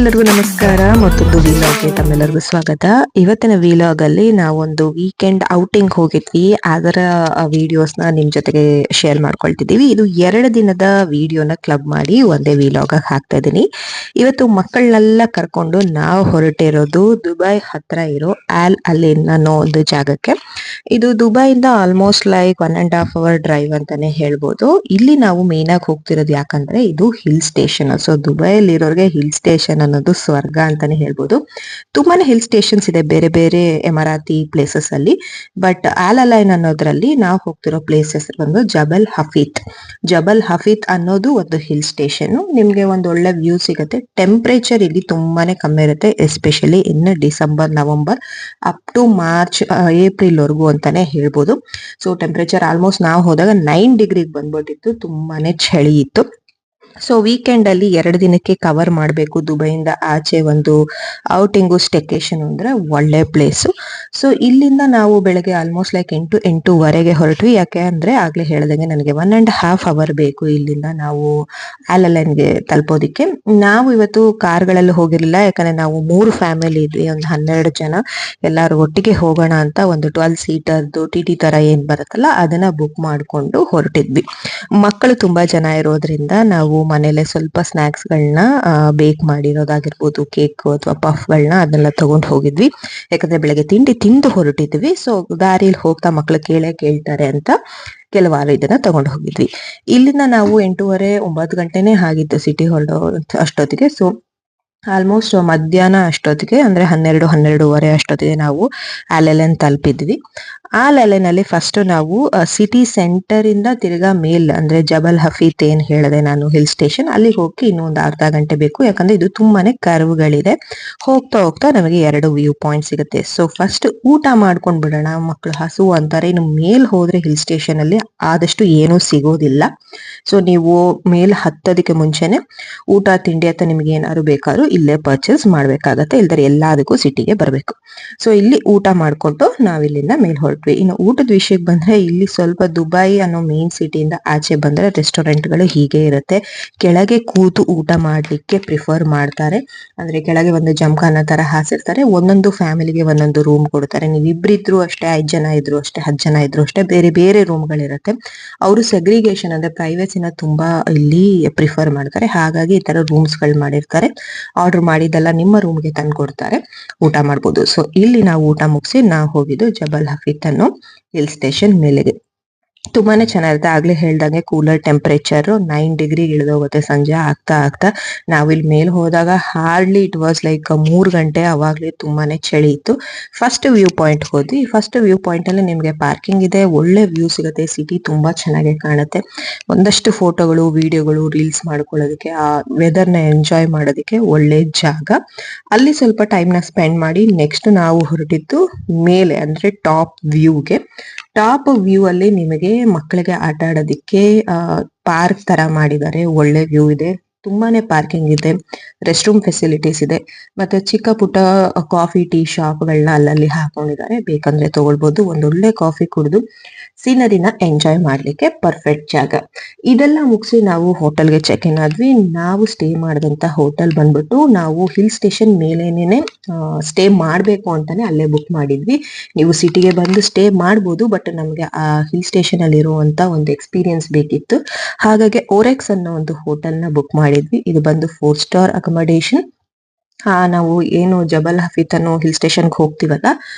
ಎಲ್ಲರಿಗೂ ನಮಸ್ಕಾರ. ಮತ್ತೊಂದು ವಿಲಾಗ್ಗೆ ತಮ್ಮೆಲ್ಲರಿಗೂ ಸ್ವಾಗತ. ಇವತ್ತಿನ ವಿಲಾಗ್ ಅಲ್ಲಿ ನಾವೊಂದು ವೀಕೆಂಡ್ ಔಟಿಂಗ್ ಹೋಗಿದ್ವಿ. ಅದರ ವಿಡಿಯೋಸ್ನ ನಿಮ್ ಜೊತೆಗೆ ಶೇರ್ ಮಾಡ್ಕೊಳ್ತಿದ್ದೀವಿ. ಇದು 2 ದಿನದ ವಿಡಿಯೋನ ಕ್ಲಬ್ ಮಾಡಿ ಒಂದೇ ವಿಲಾಗ್ ಹಾಕ್ತಾ ಇದ್ದೀನಿ. ಇವತ್ತು ಮಕ್ಕಳನ್ನೆಲ್ಲ ಕರ್ಕೊಂಡು ನಾವು ಹೊರಟಿರೋದು ದುಬೈ ಹತ್ರ ಇರೋ ಆಲ್ ಅಲಿನ್ ಅನ್ನೋ ಒಂದು ಜಾಗಕ್ಕೆ. ಇದು ದುಬೈಯಿಂದ ಆಲ್ಮೋಸ್ಟ್ ಲೈಕ್ 1.5 hour ಡ್ರೈವ್ ಅಂತಾನೆ ಹೇಳ್ಬೋದು. ಇಲ್ಲಿ ನಾವು ಮೇನ್ ಆಗಿ ಹೋಗ್ತಿರೋದು ಯಾಕಂದ್ರೆ ಇದು ಹಿಲ್ ಸ್ಟೇಷನ್. ಸೊ ದುಬೈಯಲ್ಲಿ ಇರೋರಿಗೆ ಹಿಲ್ ಸ್ಟೇಷನ್ ಅನ್ನೋದು ಸ್ವರ್ಗ ಅಂತಾನೆ ಹೇಳ್ಬೋದು. ತುಂಬಾನೇ ಹಿಲ್ ಸ್ಟೇಷನ್ಸ್ ಇದೆ ಬೇರೆ ಬೇರೆ ಎಮರಾತಿ ಪ್ಲೇಸಸ್ ಅಲ್ಲಿ. ಬಟ್ ಆಲ್ ಅಲೈನ್ ಅನ್ನೋದ್ರಲ್ಲಿ ನಾವು ಹೋಗ್ತಿರೋ ಪ್ಲೇಸಸ್ ಬಂದು ಜಬಲ್ ಹಫೀತ್. ಜಬಲ್ ಹಫೀತ್ ಅನ್ನೋದು ಒಂದು ಹಿಲ್ ಸ್ಟೇಷನ್. ನಿಮ್ಗೆ ಒಂದು ಒಳ್ಳೆ ವ್ಯೂ ಸಿಗುತ್ತೆ. ಟೆಂಪರೇಚರ್ ಇಲ್ಲಿ ತುಂಬಾನೇ ಕಮ್ಮಿ ಇರುತ್ತೆ, ಎಸ್ಪೆಷಲಿ ಇನ್ನು December, November up to March, April ವರೆಗೂ ಅಂತಾನೆ ಹೇಳ್ಬೋದು. ಸೊ ಟೆಂಪರೇಚರ್ ಆಲ್ಮೋಸ್ಟ್ ನಾವು ಹೋದಾಗ 9 ಡಿಗ್ರಿಗೆ ಬಂದ್ಬಿಟ್ಟಿತ್ತು. ತುಂಬಾನೇ ಚಳಿ ಇತ್ತು. ಸೊ ವೀಕೆಂಡ್ ಅಲ್ಲಿ 2 ದಿನಕ್ಕೆ ಕವರ್ ಮಾಡಬೇಕು ದುಬೈಯಿಂದ ಆಚೆ ಒಂದು ಔಟಿಂಗು ಸ್ಟೆಕೇಶನ್ ಅಂದ್ರೆ ಒಳ್ಳೆ ಪ್ಲೇಸ್. ಸೊ ಇಲ್ಲಿಂದ ನಾವು ಬೆಳಗ್ಗೆ ಆಲ್ಮೋಸ್ಟ್ ಲೈಕ್ 8-8:30 ಹೊರಟ್ವಿ. ಯಾಕೆ ಅಂದ್ರೆ ಆಗ್ಲೇ ಹೇಳ್ದಂಗೆ ನನಗೆ 1.5 hour ಬೇಕು ಇಲ್ಲಿಂದ ನಾವು ಆಲಲೈನ್ಗೆ ತಲುಪೋದಿಕ್ಕೆ. ನಾವು ಇವತ್ತು ಕಾರ್ಗಳಲ್ಲಿ ಹೋಗಿರ್ಲಿಲ್ಲ, ಯಾಕಂದ್ರೆ ನಾವು 3 ಫ್ಯಾಮಿಲಿ ಇದ್ವಿ, ಒಂದು 12 ಜನ. ಎಲ್ಲಾರು ಒಟ್ಟಿಗೆ ಹೋಗೋಣ ಅಂತ ಒಂದು 12 ಸೀಟರ್ದು ಟಿಟಿ ತರ ಏನ್ ಬರುತ್ತಲ್ಲ ಅದನ್ನ ಬುಕ್ ಮಾಡ್ಕೊಂಡು ಹೊರಟಿದ್ವಿ. ಮಕ್ಕಳು ತುಂಬಾ ಜನ ಇರೋದ್ರಿಂದ ನಾವು ಮನೇಲೆ ಸ್ವಲ್ಪ ಸ್ನಾಕ್ಸ್ ಗಳನ್ನ ಬೇಕ್ ಮಾಡಿರೋದಾಗಿರ್ಬೋದು, ಕೇಕ್ ಅಥವಾ ಪಫ್ ಗಳನ್ನ ಅದನ್ನೆಲ್ಲ ತಗೊಂಡು ಹೋಗಿದ್ವಿ. ಯಾಕಂದ್ರೆ ಬೆಳಗ್ಗೆ ತಿಂಡಿ ತಿಂದು ಹೊರಟಿದ್ವಿ. ಸೊ ದಾರಿಲಿ ಹೋಗ್ತಾ ಮಕ್ಳು ಕೇಳ್ತಾರೆ ಅಂತ ಕೆಲವಾರು ಇದನ್ನ ತಗೊಂಡು ಹೋಗಿದ್ವಿ. ಇಲ್ಲಿಂದ ನಾವು 8:30-9 ಗಂಟೆನೆ ಆಗಿತ್ತು ಸಿಟಿ ಹೊರಡೋ ಅಷ್ಟೊತ್ತಿಗೆ. ಸೊ ಆಲ್ಮೋಸ್ಟ್ ಮಧ್ಯಾಹ್ನ ಅಷ್ಟೊತ್ತಿಗೆ ಅಂದ್ರೆ 12-12:30 ಅಷ್ಟೊತ್ತಿಗೆ ನಾವು ಆಲೆಲೆನ್ ತಲುಪಿದ್ವಿ. ಆ ಲೆಲೆನಲ್ಲಿ ಫಸ್ಟ್ ನಾವು ಸಿಟಿ ಸೆಂಟರ್ ಇಂದ ತಿರ್ಗಾ ಮೇಲ್ ಅಂದ್ರೆ ಜಬಲ್ ಹಫೀತ್ ಏನ್ ಹೇಳಿದೆ ನಾನು ಹಿಲ್ ಸ್ಟೇಷನ್, ಅಲ್ಲಿಗೆ ಹೋಗಿ ಇನ್ನೂ ಒಂದು ಅರ್ಧ ಗಂಟೆ ಬೇಕು. ಯಾಕಂದ್ರೆ ಇದು ತುಂಬಾನೇ ಕರ್ವ್ಗಳಿದೆ. ಹೋಗ್ತಾ ಹೋಗ್ತಾ ನಮಗೆ 2 ವ್ಯೂ ಪಾಯಿಂಟ್ ಸಿಗುತ್ತೆ. ಸೊ ಫಸ್ಟ್ ಊಟ ಮಾಡ್ಕೊಂಡ್ ಬಿಡೋಣ, ಮಕ್ಕಳು ಹಸು ಅಂತಾರೆ. ಇನ್ನು ಮೇಲ್ ಹೋದ್ರೆ ಹಿಲ್ ಸ್ಟೇಷನ್ ಅಲ್ಲಿ ಆದಷ್ಟು ಏನೂ ಸಿಗೋದಿಲ್ಲ. ಸೊ ನೀವು ಮೇಲ್ ಹತ್ತೋದಕ್ಕೆ ಮುಂಚೆನೆ ಊಟ ತಿಂಡಿ ಅಂತ ನಿಮ್ಗೆ ಏನಾದ್ರು ಬೇಕಾದ್ರೂ ಇಲ್ಲೇ ಪರ್ಚೇಸ್ ಮಾಡ್ಬೇಕಾಗತ್ತೆ, ಇಲ್ದರೆ ಎಲ್ಲದಕ್ಕೂ ಸಿಟಿಗೆ ಬರ್ಬೇಕು. ಸೊ ಇಲ್ಲಿ ಊಟ ಮಾಡ್ಕೊಂಡು ನಾವಿಲ್ಲಿಂದ ಮೇಲ್ ಹೊರಟ್ವಿ. ಇನ್ನು ಊಟದ ವಿಷಯಕ್ಕೆ ಬಂದ್ರೆ ಇಲ್ಲಿ ಸ್ವಲ್ಪ ದುಬೈ ಅನ್ನೋ ಮೇನ್ ಸಿಟಿಯಿಂದ ಆಚೆ ಬಂದ್ರೆ ರೆಸ್ಟೋರೆಂಟ್ಗಳು ಹೀಗೆ ಇರುತ್ತೆ. ಕೆಳಗೆ ಕೂತು ಊಟ ಮಾಡ್ಲಿಕ್ಕೆ ಪ್ರಿಫರ್ ಮಾಡ್ತಾರೆ. ಅಂದ್ರೆ ಕೆಳಗೆ ಒಂದು ಜಮಖಾನ ತರ ಹಾಸಿರ್ತಾರೆ. ಒಂದೊಂದು ಫ್ಯಾಮಿಲಿಗೆ ಒಂದೊಂದು ರೂಮ್ ಕೊಡ್ತಾರೆ. ನೀವು ಇಬ್ರಿದ್ರು ಅಷ್ಟೇ, 5 ಜನ ಇದ್ರು ಅಷ್ಟೇ, 10 ಜನ ಇದ್ರು ಅಷ್ಟೇ, ಬೇರೆ ಬೇರೆ ರೂಮ್ಗಳಿರುತ್ತೆ. ಅವರು ಸೆಗ್ರಿಗೇಷನ್ ಅಂದ್ರೆ ಪ್ರೈವೇಸಿನ ತುಂಬಾ ಇಲ್ಲಿ ಪ್ರಿಫರ್ ಮಾಡ್ತಾರೆ. ಹಾಗಾಗಿ ಈ ತರ ರೂಮ್ಸ್ ಗಳು ಮಾಡಿರ್ತಾರೆ. ಆರ್ಡರ್ ಮಾಡಿದೆಲ್ಲ ನಿಮ್ಮ ರೂಮ್ಗೆ ತಂದು ಕೊಡ್ತಾರೆ, ಊಟ ಮಾಡ್ಬೋದು. ಸೊ ಇಲ್ಲಿ ನಾವು ಊಟ ಮುಗಿಸಿ ನಾವು ಹೋಗಿದ್ದು ಜಬಲ್ ಹಫೀತ್ ಅನ್ನೋ ಹಿಲ್ ಸ್ಟೇಷನ್ ಮೇಲೆಗೆ. ತುಂಬಾನೇ ಚೆನ್ನಾಗಿರುತ್ತೆ. ಆಗ್ಲೇ ಹೇಳ್ದಂಗೆ ಕೂಲರ್ ಟೆಂಪರೇಚರ್ 9 ಡಿಗ್ರಿ ಇಳಿದೋಗುತ್ತೆ ಸಂಜೆ ಆಗ್ತಾ ಆಗ್ತಾ. ನಾವಿಲ್ಲಿ ಮೇಲ್ ಹೋದಾಗ ಹಾರ್ಡ್ಲಿ ಇಟ್ ವಾಸ್ ಲೈಕ್ 3 ಗಂಟೆ. ಅವಾಗ್ಲೇ ತುಂಬಾನೇ ಚಳಿ ಇತ್ತು. ಫಸ್ಟ್ ವ್ಯೂ ಪಾಯಿಂಟ್ ಹೋದ್ವಿ. ಫಸ್ಟ್ ವ್ಯೂ ಪಾಯಿಂಟ್ ಅಲ್ಲಿ ನಿಮ್ಗೆ ಪಾರ್ಕಿಂಗ್ ಇದೆ, ಒಳ್ಳೆ ವ್ಯೂ ಸಿಗುತ್ತೆ, ಸಿಟಿ ತುಂಬಾ ಚೆನ್ನಾಗಿ ಕಾಣುತ್ತೆ. ಒಂದಷ್ಟು ಫೋಟೋಗಳು, ವಿಡಿಯೋಗಳು, ರೀಲ್ಸ್ ಮಾಡ್ಕೊಳ್ಳೋದಕ್ಕೆ, ಆ ವೆದರ್ ನ ಎಂಜಾಯ್ ಮಾಡೋದಕ್ಕೆ ಒಳ್ಳೆ ಜಾಗ. ಅಲ್ಲಿ ಸ್ವಲ್ಪ ಟೈಮ್ ನ ಸ್ಪೆಂಡ್ ಮಾಡಿ ನೆಕ್ಸ್ಟ್ ನಾವು ಹೊರಟಿದ್ದು ಮೇಲೆ ಅಂದ್ರೆ ಟಾಪ್ ವ್ಯೂಗೆ. ಟಾಪ್ ವ್ಯೂ ಅಲ್ಲಿ ನಿಮಗೆ ಮಕ್ಕಳಿಗೆ ಆಟ ಆಡೋದಿಕ್ಕೆ ಪಾರ್ಕ್ ತರ ಮಾಡಿದ್ದಾರೆ. ಒಳ್ಳೆ ವ್ಯೂ ಇದೆ, ತುಂಬಾನೇ ಪಾರ್ಕಿಂಗ್ ಇದೆ, ರೆಸ್ಟ್ ರೂಮ್ ಫೆಸಿಲಿಟೀಸ್ ಇದೆ, ಮತ್ತೆ ಚಿಕ್ಕ ಪುಟ್ಟ ಕಾಫಿ ಟೀ ಶಾಪ್ ಗಳನ್ನ ಅಲ್ಲಲ್ಲಿ ಹಾಕೊಂಡಿದ್ದಾರೆ. ಬೇಕಂದ್ರೆ ತಗೊಳ್ಬಹುದು. ಒಂದೊಳ್ಳೆ ಕಾಫಿ ಕುಡಿದು ಸೀನರಿನ ಎಂಜಾಯ್ ಮಾಡ್ಲಿಕ್ಕೆ ಪರ್ಫೆಕ್ಟ್ ಜಾಗ. ಇದೆಲ್ಲ ಮುಗಿಸಿ ನಾವು ಹೋಟೆಲ್ಗೆ ಚೆಕ್ ಇನ್ ಆದ್ವಿ. ನಾವು ಸ್ಟೇ ಮಾಡಿದಂತ ಹೋಟೆಲ್ ಬಂದ್ಬಿಟ್ಟು ನಾವು ಹಿಲ್ ಸ್ಟೇಷನ್ ಮೇಲೇನೆ ಸ್ಟೇ ಮಾಡ್ಬೇಕು ಅಂತಾನೆ ಅಲ್ಲೇ ಬುಕ್ ಮಾಡಿದ್ವಿ. ನೀವು ಸಿಟಿಗೆ ಬಂದು ಸ್ಟೇ ಮಾಡ್ಬೋದು, ಬಟ್ ನಮ್ಗೆ ಆ ಹಿಲ್ ಸ್ಟೇಷನ್ ಅಲ್ಲಿ ಇರುವಂತ ಒಂದು ಎಕ್ಸ್ಪೀರಿಯನ್ಸ್ ಬೇಕಿತ್ತು. ಹಾಗಾಗಿ ಓರೆಕ್ಸ್ ಅನ್ನೋ ಒಂದು ಹೋಟೆಲ್ ನ ಬುಕ್ ಮಾಡಿದ್ವಿ. ಇದು ಬಂದು 4 star ಅಕೊಮಡೇಷನ್. ನಾವು ಏನು ಜಬಲ್ ಹಫೀತ್ ಅನ್ನೋ ಹಿಲ್ ಸ್ಟೇಷನ್ಗೆ ಹೋಗ್ತೀವಲ್ಲ,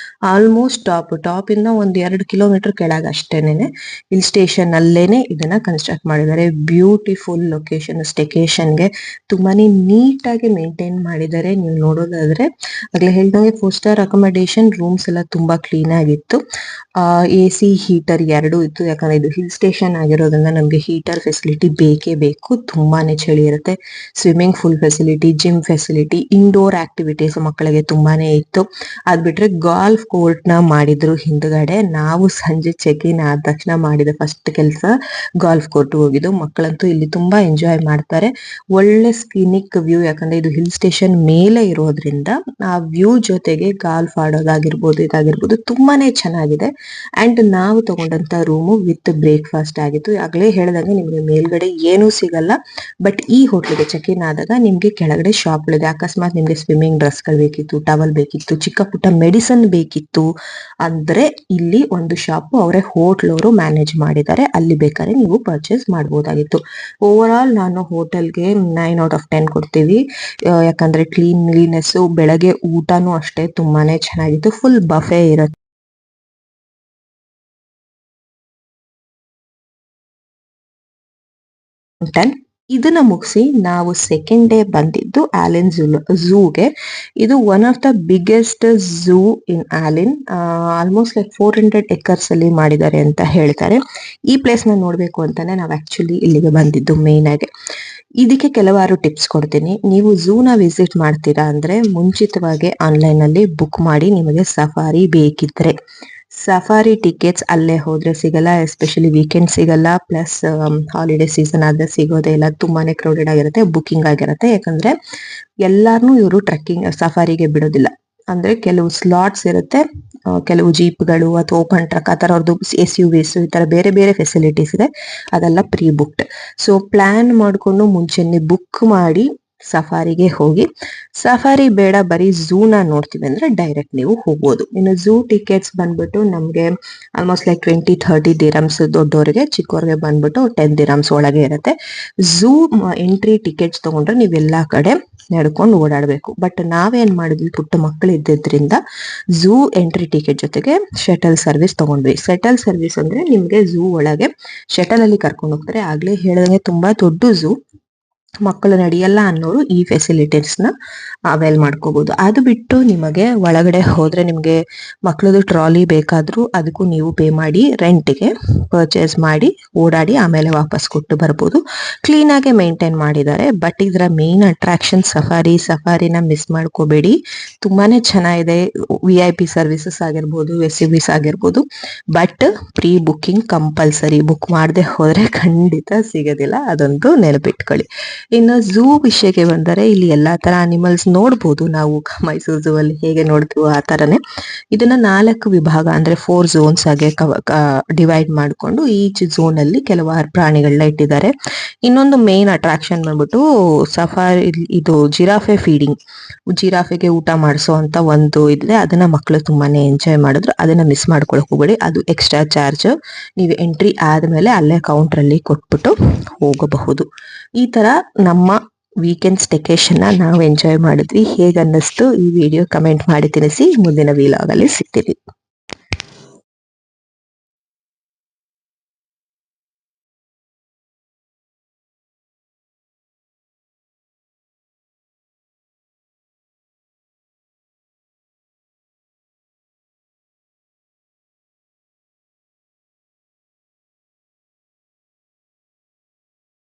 ಆಲ್ಮೋಸ್ಟ್ ಟಾಪ್ ಇಂದ 1-2 ಕಿಲೋಮೀಟರ್ ಕೆಳಗೆ ಅಷ್ಟೇನೆ ಹಿಲ್ ಸ್ಟೇಷನ್ ಅಲ್ಲೇನೆ ಇದನ್ನ ಕನ್ಸ್ಟ್ರಕ್ಟ್ ಮಾಡಿದ್ದಾರೆ. ಬ್ಯೂಟಿಫುಲ್ ಲೊಕೇಶನ್, ಸ್ಟೇಕೇಶನ್ಗೆ ತುಂಬಾನೇ ನೀಟ್ ಆಗಿ ಮೇಂಟೈನ್ ಮಾಡಿದ್ದಾರೆ. ನೀವು ನೋಡೋದಾದ್ರೆ ಆಗ್ಲೇ ಹೇಳ್ದಂಗೆ 4 star ಅಕೊಮಡೇಷನ್. ರೂಮ್ಸ್ ಎಲ್ಲ ತುಂಬಾ ಕ್ಲೀನ್ ಆಗಿತ್ತು. AC ಹೀಟರ್ 2 ಇತ್ತು. ಯಾಕಂದ್ರೆ ಇದು ಹಿಲ್ ಸ್ಟೇಷನ್ ಆಗಿರೋದ್ರಿಂದ ನಮ್ಗೆ ಹೀಟರ್ ಫೆಸಿಲಿಟಿ ಬೇಕೇ ಬೇಕು. ತುಂಬಾನೇ ಚಳಿ ಇರುತ್ತೆ. Swimming pool facility, gym facility, indoor activities ಮಕ್ಕಳಿಗೆ ತುಂಬಾನೇ ಇತ್ತು. ಅದ್ ಬಿಟ್ರೆ ಗಾಲ್ಫ್ ಕೋರ್ಟ್ ನ ಮಾಡಿದ್ರು ಹಿಂದ್ಗಡೆ. ನಾವು ಸಂಜೆ ಚೆಕ್ ಇನ್ ಆದ ತಕ್ಷಣ ಮಾಡಿದ ಫಸ್ಟ್ ಕೆಲಸ ಗಾಲ್ಫ್ ಕೋರ್ಟ್ ಹೋಗಿದ್ದು. ಮಕ್ಕಳಂತೂ ಇಲ್ಲಿ ತುಂಬಾ ಎಂಜಾಯ್ ಮಾಡ್ತಾರೆ. ಒಳ್ಳೆ ಸ್ಕಿನಿಕ್ ವ್ಯೂ, ಯಾಕಂದ್ರೆ ಇದು ಹಿಲ್ ಸ್ಟೇಷನ್ ಮೇಲೆ ಇರೋದ್ರಿಂದ ಆ ವ್ಯೂ ಜೊತೆಗೆ ಗಾಲ್ಫ್ ಆಡೋದಾಗಿರ್ಬೋದು ಇದಾಗಿರ್ಬೋದು ತುಂಬಾನೇ ಚೆನ್ನಾಗಿದೆ. ಅಂಡ್ ನಾವು ತಗೊಂಡಂತ ರೂಮು ವಿತ್ ಬ್ರೇಕ್ಫಾಸ್ಟ್ ಆಗಿತ್ತು. ಆಗ್ಲೇ ಹೇಳ್ದಂಗೆ ನಿಮ್ಗೆ ಮೇಲ್ಗಡೆ ಏನೂ ಸಿಗಲ್ಲ, ಬಟ್ ಈ ಹೋಟ್ಲಿಗೆ ಚೆಕ್ ಇನ್ ಆದಾಗ ನಿಮ್ಗೆ ಕೆಳಗಡೆ ಶಾಪ್ಗಳಿದೆ. ಅಕಸ್ಮಾತ್ ನಿಮ್ಗೆ ಸ್ವಿಮ್ಮಿಂಗ್ ಡ್ರೆಸ್ಗಳು ಬೇಕಿತ್ತು, ಟವಲ್ ಬೇಕಿತ್ತು, ಚಿಕ್ಕ ಪುಟ್ಟ ಮೆಡಿಸನ್ ಬೇಕಿತ್ತು ಅಂದ್ರೆ ಇಲ್ಲಿ ಒಂದು ಶಾಪ್ ಅವರೇ ಹೋಟ್ಲ್ ಅವರು ಮ್ಯಾನೇಜ್ ಮಾಡಿದ್ದಾರೆ, ಅಲ್ಲಿ ಬೇಕಾದ್ರೆ ನೀವು ಪರ್ಚೇಸ್ ಮಾಡಬಹುದಾಗಿತ್ತು. ಓವರ್ ಆಲ್ ನಾನು ಹೋಟೆಲ್ಗೆ 9/10 ಕೊಡ್ತೀವಿ. ಯಾಕಂದ್ರೆ ಕ್ಲೀನ್ಲಿನೆಸ್, ಬೆಳಗ್ಗೆ ಊಟನೂ ಅಷ್ಟೇ ತುಂಬಾನೇ ಚೆನ್ನಾಗಿತ್ತು. ಫುಲ್ ಬಫೆ ಇರುತ್ತೆ. ಇದನ್ನ ಮುಗಿಸಿ ನಾವು ಸೆಕೆಂಡ್ ಡೇ ಬಂದಿದ್ದು ಆಲಿನ್ ಝೂಗೆ. ಇದು one of the biggest zoo in ಆಲಿನ್. Almost like 400 acres ಅಲ್ಲಿ ಮಾಡಿದ್ದಾರೆ ಅಂತ ಹೇಳ್ತಾರೆ. ಈ ಪ್ಲೇಸ್ ನ ನೋಡ್ಬೇಕು ಅಂತಾನೆ ನಾವು ಆಕ್ಚುಲಿ ಇಲ್ಲಿಗೆ ಬಂದಿದ್ದು ಮೇನ್ ಆಗಿ. ಇದಕ್ಕೆ ಕೆಲವಾರು ಟಿಪ್ಸ್ ಕೊಡ್ತೀನಿ. ನೀವು ಝೂನ ವಿಸಿಟ್ ಮಾಡ್ತೀರಾ ಅಂದ್ರೆ ಮುಂಚಿತವಾಗಿ ಆನ್ಲೈನ್ ಅಲ್ಲಿ ಬುಕ್ ಮಾಡಿ, ನಿಮಗೆ ಸಫಾರಿ ಬೇಕಿದ್ರೆ. ಸಫಾರಿ ಟಿಕೆಟ್ಸ್ ಅಲ್ಲೇ ಹೋದ್ರೆ ಸಿಗಲ್ಲ, ಎಸ್ಪೆಷಲಿ ವೀಕೆಂಡ್ ಸಿಗಲ್ಲ, ಪ್ಲಸ್ ಹಾಲಿಡೇ ಸೀಸನ್ ಆದ್ರೆ ಸಿಗೋದೇ ಇಲ್ಲ. ತುಂಬಾನೇ ಕ್ರೌಡೆಡ್ ಆಗಿರುತ್ತೆ, ಬುಕಿಂಗ್ ಆಗಿರುತ್ತೆ. ಯಾಕಂದ್ರೆ ಎಲ್ಲಾರ್ನು ಇವರು ಟ್ರೆಕ್ಕಿಂಗ್ ಸಫಾರಿಗೆ ಬಿಡೋದಿಲ್ಲ. ಅಂದ್ರೆ ಕೆಲವು ಸ್ಲಾಟ್ಸ್ ಇರುತ್ತೆ, ಕೆಲವು ಜೀಪ್ಗಳು ಅಥವಾ ಓಪನ್ ಟ್ರಕ್ ಆ ತರದ್ದು SUVs ಈ ತರ ಬೇರೆ ಬೇರೆ ಫೆಸಿಲಿಟೀಸ್ ಇದೆ, ಅದೆಲ್ಲ ಪ್ರೀ ಬುಕ್ಡ್. ಸೊ ಪ್ಲಾನ್ ಮಾಡ್ಕೊಂಡು ಮುಂಚೆನೆ ಬುಕ್ ಮಾಡಿ ಸಫಾರಿಗೆ ಹೋಗಿ. ಸಫಾರಿ ಬೇಡ ಬರೀ ಝೂನ ನೋಡ್ತೀವಿ ಅಂದ್ರೆ ಡೈರೆಕ್ಟ್ ನೀವು ಹೋಗ್ಬೋದು. ಇನ್ನು ಝೂ ಟಿಕೆಟ್ಸ್ ಬಂದ್ಬಿಟ್ಟು ನಮ್ಗೆ ಆಲ್ಮೋಸ್ಟ್ ಲೈಕ್ 20-30 ದಿರಮ್ಸ್ ದೊಡ್ಡವರಿಗೆ, ಚಿಕ್ಕವರಿಗೆ ಬಂದ್ಬಿಟ್ಟು 10 ದಿರಮ್ಸ್ ಒಳಗೆ ಇರುತ್ತೆ. ಝೂ ಎಂಟ್ರಿ ಟಿಕೆಟ್ಸ್ ತಗೊಂಡ್ರೆ ನೀವೆಲ್ಲಾ ಕಡೆ ನಡ್ಕೊಂಡು ಓಡಾಡ್ಬೇಕು. ಬಟ್ ನಾವೇನ್ ಮಾಡಿದ್ವಿ, ಪುಟ್ಟ ಮಕ್ಕಳು ಇದ್ದಿದ್ರಿಂದ ಝೂ ಎಂಟ್ರಿ ಟಿಕೆಟ್ ಜೊತೆಗೆ ಶಟಲ್ ಸರ್ವಿಸ್ ತಗೊಂಡ್ವಿ. ಶಟಲ್ ಸರ್ವಿಸ್ ಅಂದ್ರೆ ನಿಮ್ಗೆ ಝೂ ಒಳಗೆ ಶಟಲ್ ಅಲ್ಲಿ ಕರ್ಕೊಂಡು ಹೋಗ್ತಾರೆ. ಆಗ್ಲೇ ಹೇಳಿದ್ರೆ ತುಂಬಾ ದೊಡ್ಡ ಝೂ, ಮಕ್ಕಳು ನಡೆಯಲ್ಲ ಅನ್ನೋರು ಈ ಫೆಸಿಲಿಟೀಸ್ ನ ಅವೈಲ್ ಮಾಡ್ಕೋಬಹುದು. ಅದು ಬಿಟ್ಟು ನಿಮಗೆ ಒಳಗಡೆ ಹೋದ್ರೆ ನಿಮ್ಗೆ ಮಕ್ಕಳದು ಟ್ರಾಲಿ ಬೇಕಾದ್ರೂ ಅದಕ್ಕೂ ನೀವು ಪೇ ಮಾಡಿ ರೆಂಟ್ಗೆ ಪರ್ಚೇಸ್ ಮಾಡಿ ಓಡಾಡಿ ಆಮೇಲೆ ವಾಪಸ್ ಕೊಟ್ಟು ಬರ್ಬೋದು. ಕ್ಲೀನ್ ಆಗಿ ಮೇಂಟೈನ್ ಮಾಡಿದ್ದಾರೆ. ಬಟ್ ಇದರ ಮೇನ್ ಅಟ್ರಾಕ್ಷನ್ ಸಫಾರಿನ ಮಿಸ್ ಮಾಡ್ಕೋಬೇಡಿ. ತುಂಬಾನೇ ಚೆನ್ನಾಗಿದೆ. VIP ಸರ್ವಿಸಸ್ ಆಗಿರ್ಬೋದು, SUVs ಆಗಿರ್ಬೋದು. But pre booking compulsory. Book ಮಾಡದೆ ಹೋದ್ರೆ ಖಂಡಿತ ಸಿಗೋದಿಲ್ಲ, ಅದೊಂದು ನೆನಪಿಟ್ಕೊಳ್ಳಿ. ಇನ್ನು ಝೂ ವಿಷಯಕ್ಕೆ ಬಂದರೆ ಇಲ್ಲಿ ಎಲ್ಲಾ ತರ ಅನಿಮಲ್ಸ್ ನೋಡ್ಬೋದು. ನಾವು ಮೈಸೂರು ಝೂ ಅಲ್ಲಿ ಹೇಗೆ ನೋಡ್ತೀವೋ ಆ ತರನೇ ಇದನ್ನ 4 ವಿಭಾಗ ಅಂದ್ರೆ 4 ಝೋನ್ಸ್ ಆಗಿ ಡಿವೈಡ್ ಮಾಡ್ಕೊಂಡು ಈಚ್ ಝೋನ್ ಅಲ್ಲಿ ಕೆಲವಾರು ಪ್ರಾಣಿಗಳನ್ನ ಇಟ್ಟಿದ್ದಾರೆ. ಇನ್ನೊಂದು ಮೇನ್ ಅಟ್ರಾಕ್ಷನ್ ಬಂದ್ಬಿಟ್ಟು ಸಫಾರಿ, ಇದು ಜಿರಾಫೆ ಫೀಡಿಂಗ್. ಜಿರಾಫೆಗೆ ಊಟ ಮಾಡಿಸೋ ಅಂತ ಒಂದು ಇದೆ, ಅದನ್ನ ಮಕ್ಕಳು ತುಂಬಾನೇ ಎಂಜಾಯ್ ಮಾಡಿದ್ರು. ಅದನ್ನ ಮಿಸ್ ಮಾಡ್ಕೊಳಕ್ ಹೋಗ್ಬೇಡಿ, ಅದು ಎಕ್ಸ್ಟ್ರಾ ಚಾರ್ಜ್. ನೀವು ಎಂಟ್ರಿ ಆದ್ಮೇಲೆ ಅಲ್ಲೇ ಕೌಂಟರ್ ಅಲ್ಲಿ ಕೊಟ್ಬಿಟ್ಟು ಹೋಗಬಹುದು. ಈ ತರ ನಮ್ಮ ವೀಕೆಂಡ್ ಸ್ಟೇಕೇಶನ್ ನಾವು ಎಂಜಾಯ್ ಮಾಡಿದ್ವಿ. ಹೇಗೆ ಅನ್ನಿಸ್ತು ಈ ವಿಡಿಯೋ ಕಮೆಂಟ್ ಮಾಡಿ ತಿಳಿಸಿ. ಮುಂದಿನ ವಿಲಾಗ್ ಅಲ್ಲಿ ಸಿಗ್ತೀವಿ.